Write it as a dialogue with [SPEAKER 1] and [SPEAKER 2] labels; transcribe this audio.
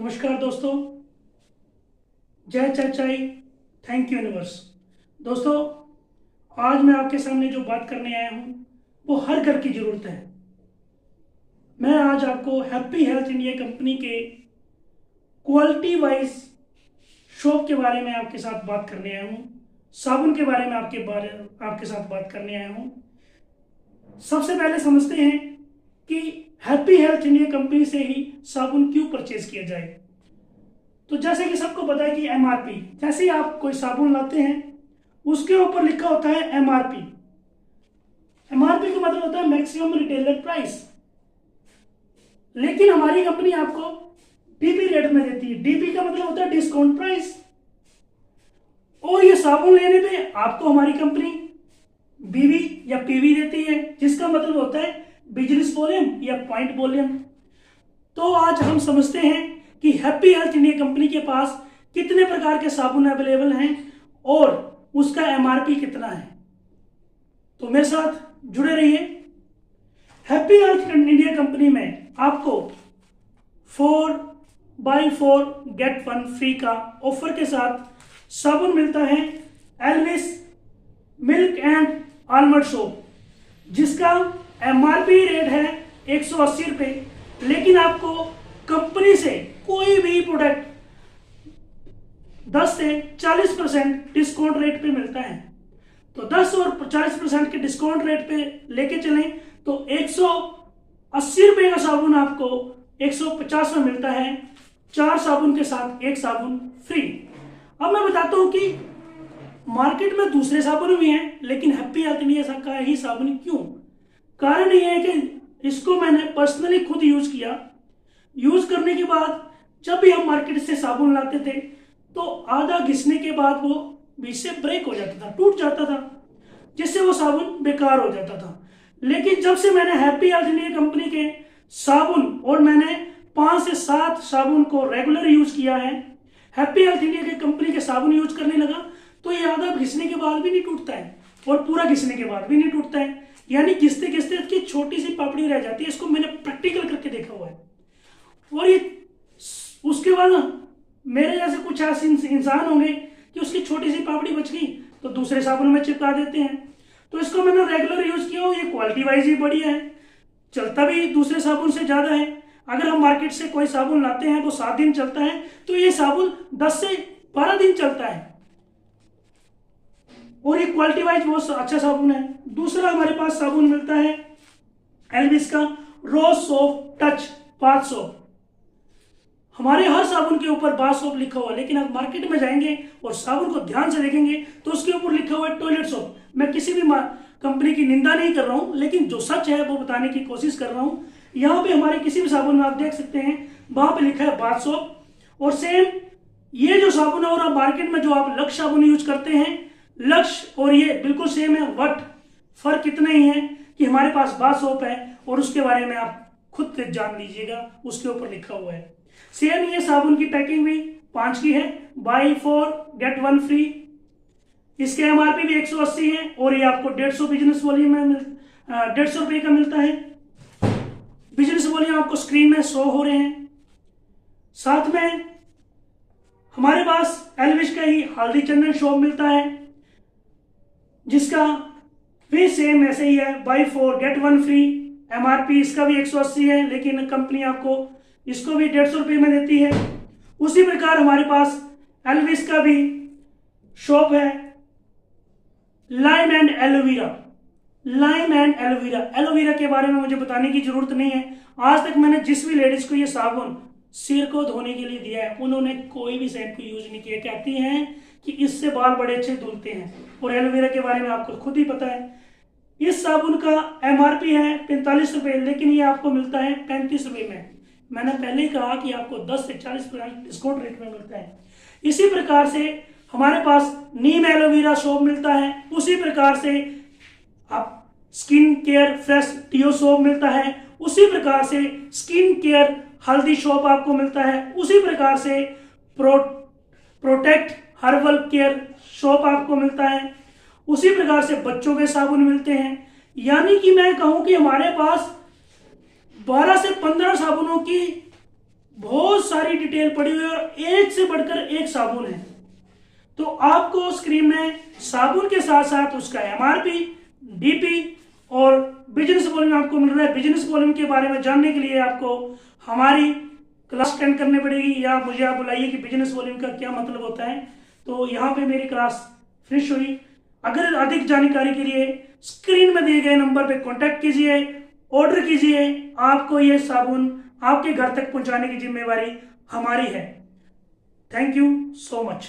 [SPEAKER 1] नमस्कार दोस्तों, जय चाचाई, थैंक यू यूनिवर्स। दोस्तों, आज मैं आपके सामने जो बात करने आया हूँ वो हर घर की ज़रूरत है। मैं आज आपको हैप्पी हेल्थ इंडिया कंपनी के क्वालिटी वाइज शॉप के बारे में आपके साथ बात करने आया हूँ। साबुन के बारे में आपके साथ बात करने आया हूँ। सबसे पहले समझते हैं कि हैप्पी हेल्थ इंडिया कंपनी से ही साबुन क्यों परचेज किया जाए। तो जैसे कि सबको पता है कि एमआरपी, जैसे ही आप कोई साबुन लाते हैं उसके ऊपर लिखा होता है एमआरपी। एमआरपी का मतलब होता है मैक्सिमम रिटेलर प्राइस। लेकिन हमारी कंपनी आपको डीपी रेट में देती है। डीपी का मतलब होता है डिस्काउंट प्राइस। और ये साबुन लेने पे आपको हमारी कंपनी बीवी या पीवी देती है, जिसका मतलब होता है बिजनेस वॉल्यूम या पॉइंट वॉल्यूम। तो आज हम समझते हैं कि हैप्पी हेल्थ इंडिया कंपनी के पास कितने प्रकार के साबुन अवेलेबल हैं और उसका एमआरपी कितना है। तो मेरे साथ जुड़े रहिए। हैप्पी हेल्थ इंडिया कंपनी में आपको 4x4 गेट 1 फ्री का ऑफर के साथ साबुन मिलता है Elvis milk and almond soap, जिसका एमआरपी रेट है 180 रुपये। लेकिन आपको कंपनी से कोई भी प्रोडक्ट 10 से 40% डिस्काउंट रेट पे मिलता है। तो 10 और 40% के डिस्काउंट रेट पे लेके चलें तो 180 रुपये का साबुन आपको 150 में मिलता है। 4 साबुन के साथ 1 साबुन फ्री। अब मैं बताता हूं कि मार्केट में दूसरे साबुन भी हैं, लेकिन हैप्पी हेल्थ इंडिया का ही साबुन क्यों। कारण यह है कि इसको मैंने पर्सनली खुद यूज किया। यूज करने के बाद जब भी हम मार्केट से साबुन लाते थे तो आधा घिसने के बाद वो बीच से ब्रेक हो जाता था, टूट जाता था, जिससे वो साबुन बेकार हो जाता था। लेकिन जब से मैंने हैप्पी हेल्थ इंडिया कंपनी के साबुन और मैंने 5 से 7 साबुन को रेगुलर यूज किया है, हैप्पी हेल्थ इंडिया की कंपनी के साबुन यूज करने लगा, तो ये आधा घिसने के बाद भी नहीं टूटता है और पूरा घिसने के बाद भी नहीं टूटता है। यानी घिसते घिसते इसकी छोटी सी पापड़ी रह जाती है। इसको मैंने प्रैक्टिकल करके देखा हुआ है। और ये उसके बाद मेरे जैसे कुछ ऐसे इंसान होंगे कि उसकी छोटी सी पापड़ी बच गई तो दूसरे साबुन में चिपका देते हैं। तो इसको मैंने रेगुलर यूज किया और ये क्वालिटी वाइज ही बढ़िया है, चलता भी दूसरे साबुन से ज्यादा है। अगर हम मार्केट से कोई साबुन लाते हैं तो 7 दिन चलता है, तो ये साबुन 10 से 12 दिन चलता है और ये क्वालिटी वाइज बहुत अच्छा साबुन है। दूसरा हमारे पास साबुन मिलता है एल्विस का रोज सोप टच बाथ सोप। हमारे हर साबुन के ऊपर बाथ सोप लिखा हुआ है, लेकिन आप मार्केट में जाएंगे और साबुन को ध्यान से देखेंगे तो उसके ऊपर लिखा हुआ है टॉयलेट सोप। मैं किसी भी कंपनी की निंदा नहीं कर रहा हूं, लेकिन जो सच है वो बताने की कोशिश कर रहा हूं। यहाँ पे हमारे किसी भी साबुन में आप देख सकते हैं वहां पे लिखा है बाथ सोप। और सेम ये जो साबुन है और आप मार्केट में जो आप लक्ष्य साबुन यूज करते हैं, लक्ष्य और ये बिल्कुल सेम है। बट फर्क इतना ही है कि हमारे पास बाथ सोप है और उसके बारे में आप खुद से जान लीजिएगा, उसके ऊपर लिखा हुआ है। सेम ये साबुन की पैकिंग भी 5 की है, बाई 4 गेट 1 फ्री। इसके एमआरपी भी 180 है और ये आपको 150 बिजनेस वॉल्यूम में 150 रुपये का मिलता है। बिजनेस वॉल्यूम आपको स्क्रीन में शो हो रहे हैं। साथ में हमारे पास एल्विस का ही हल्दी चंदन शॉप मिलता है, जिसका भी सेम ऐसे ही है, बाई 4 गेट 1 फ्री। एमआरपी इसका भी 180 है, लेकिन कंपनी आपको इसको भी 150 रुपये में देती है। उसी प्रकार हमारे पास एल्विस का भी शॉप है lime and aloe vera. Lime and aloe vera, aloe vera के बारे में मुझे बताने की जरूरत नहीं है। आज तक मैंने जिस भी लेडीज को ये साबुन सिर को धोने के लिए दिया है, उन्होंने कोई भी शैम्पू यूज नहीं किया। कहती हैं कि इससे बाल बड़े अच्छे धुलते हैं, और एलोवेरा के बारे में आपको खुद ही पता है। इस साबुन का एमआरपी है 45 रुपये, लेकिन ये आपको मिलता है 35 रुपये में। मैंने पहले ही कहा कि आपको 10 से 40% डिस्काउंट रेट में मिलता है। इसी प्रकार से हमारे पास नीम एलोवेरा सोप मिलता है। उसी प्रकार से आप स्किन केयर फ्रेश डिओ सोप मिलता है। उसी प्रकार से स्किन केयर हल्दी सोप आपको मिलता है। उसी प्रकार से प्रोटेक्ट हर्बल केयर सोप आपको मिलता है। उसी प्रकार से बच्चों के साबुन मिलते हैं। यानी कि मैं कहूं कि हमारे पास 12 से 15 साबुनों की बहुत सारी डिटेल पड़ी हुई है और एक से बढ़कर एक साबुन है। तो आपको स्क्रीन में साबुन के साथ साथ उसका एमआरपी, डीपी और बिजनेस वॉल्यूम आपको मिल रहा है। बिजनेस वॉल्यूम के बारे में जानने के लिए आपको हमारी क्लास अटेंड करनी पड़ेगी, या मुझे आप बुलाइए कि बिजनेस वॉल्यूम का क्या मतलब होता है। तो यहाँ पे मेरी क्लास फिनिश हुई। अगर अधिक जानकारी के लिए स्क्रीन में दिए गए नंबर पे कांटेक्ट कीजिए, ऑर्डर कीजिए। आपको ये साबुन आपके घर तक पहुंचाने की जिम्मेवारी हमारी है। Thank you so much.